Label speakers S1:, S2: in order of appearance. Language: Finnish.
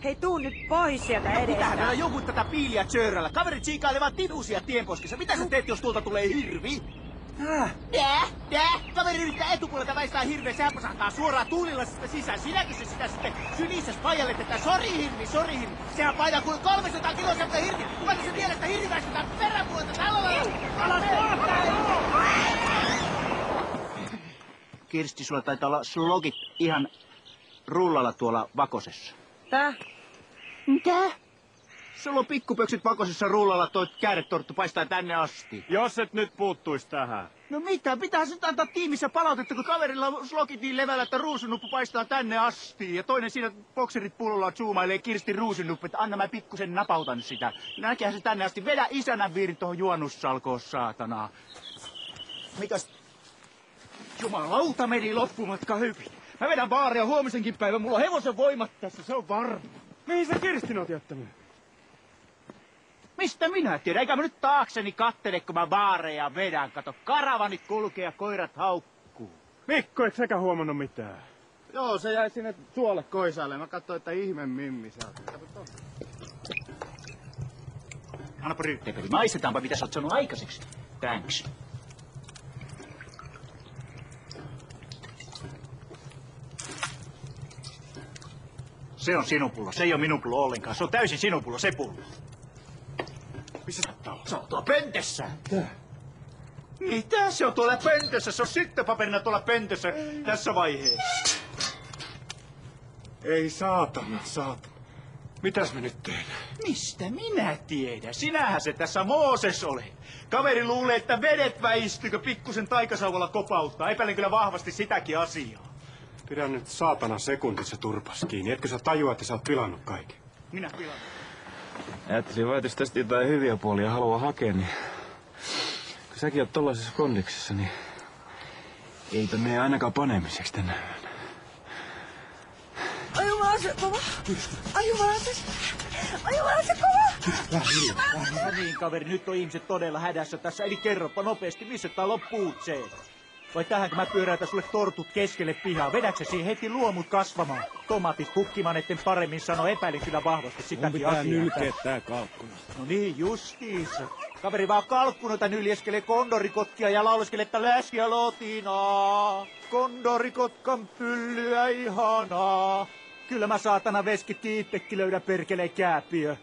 S1: Hei, tuu nyt pois sieltä edestä.
S2: Mitähän näillä jonkun tätä piiliä tsöörällä? Kaveri tsiikailee vaan tinusia tienposkissa. Mitä sä teet, jos tuolta tulee hirvi? Kaveri yrittää etupuolelta väistää hirveä. Sehän pasahtaa suoraan tuulilasista sisään. Sinäkin se sitä sitten sylissä paijallet, että sori hirvi. Sehän painaa kuin 300 kiloa sieltä hirvi. Kuinka sä tiedät, että hirvi väistetään peräpuolelta tällä lailla? Kirsti, sulla taitaa olla slogit ihan rullalla tuolla Vakosessa.
S1: Tää?
S2: Mitä? Sulla on pikkupöksyt Vakosessa rullalla, toi kääretorttu paistaa tänne asti.
S3: Jos et nyt puuttuis tähän.
S2: No mitä? Pitää nyt antaa tiimissä palautetta, kun kaverilla on slogit niin levällä, että ruusunuppu paistaa tänne asti. Ja toinen siinä bokserit pullolla zoomailee Kirstin ruusunuppu, että anna mä pikkusen napautan sitä. Näkehän se tänne asti. Vedä isänän viirin tohon juonnussalkoon, saatana. Mitäs? Jumalauta, meni loppumatka hyvin. Mä vedän baaria huomisenkin päivän. Mulla on hevosen voimat tässä, se on varma.
S3: Mihin sä Kirstin oot jättänyt?
S2: Mistä minä tiedän? Eikä mä nyt taakseni kattele, kun mä baareja vedän. Kato, karavanit kulkee ja koirat haukkuu.
S3: Mikko, et säkä huomannut mitään?
S4: Joo, se jäi sinne suolle koisaille. Mä katsoin, että ihme mimmi se on.
S2: Annapa ryttepeli. Maistetaanpa, mitä sä oot sanonut aikaiseksi. Thanks. Se on sinun pullo. Se ei ole minun pullo ollenkaan. Se on täysin sinun pullo, se pullo.
S3: Missä sä oot?
S2: Se on tuolla pöntössä. Mitä? Se on tuolla pöntössä. Se on syttöpaperina tuolla pöntössä tässä vaiheessa.
S3: Ei saatana. Mitäs me nyt tehdään?
S2: Mistä minä tiedän? Sinähän se tässä Mooses olet. Kaveri luulee, että vedet väistyykö pikkusen taikasauvalla kopauttaa. Epäilen kyllä vahvasti sitäkin asiaa.
S3: Pidä nyt saatana sekuntit se turpas kiinni. Etkö sä tajua, että sä oot pilannut kaiken?
S2: Minä pilannut.
S5: Ajattelin vaan, että jos tästä jotain hyviä puolia haluaa hakea, niin kun säkin oot tollaisessa kondiksessa, niin ei tonne ainakaan panemiseksi tänään.
S1: Ai jumala se kova. Ai jumala se kova.
S2: No niin, kaveri, nyt on ihmiset todella hädässä tässä. Eli kerropa nopeasti, missä tää loppuu se. Vai tähänkö mä pyöräytän sulle tortut keskelle pihaa? Vedätkö siihen heti luomut kasvamaan? Tomatit hukkimaan, etten paremmin sano. Epäilin kyllä vahvasti sitäkin asiaa.
S5: Mun pitää nylkeä tää kalkkuna.
S2: No niin, justiinsa. Kaveri vaan kalkkunoita nyljeskelee kondorikotkia ja lauleskelee, että läskiä lotinaa. Kondorikotkan pyllyä ihanaa. Kyllä mä saatana veskit itsekin löydän perkeleen kääpiö.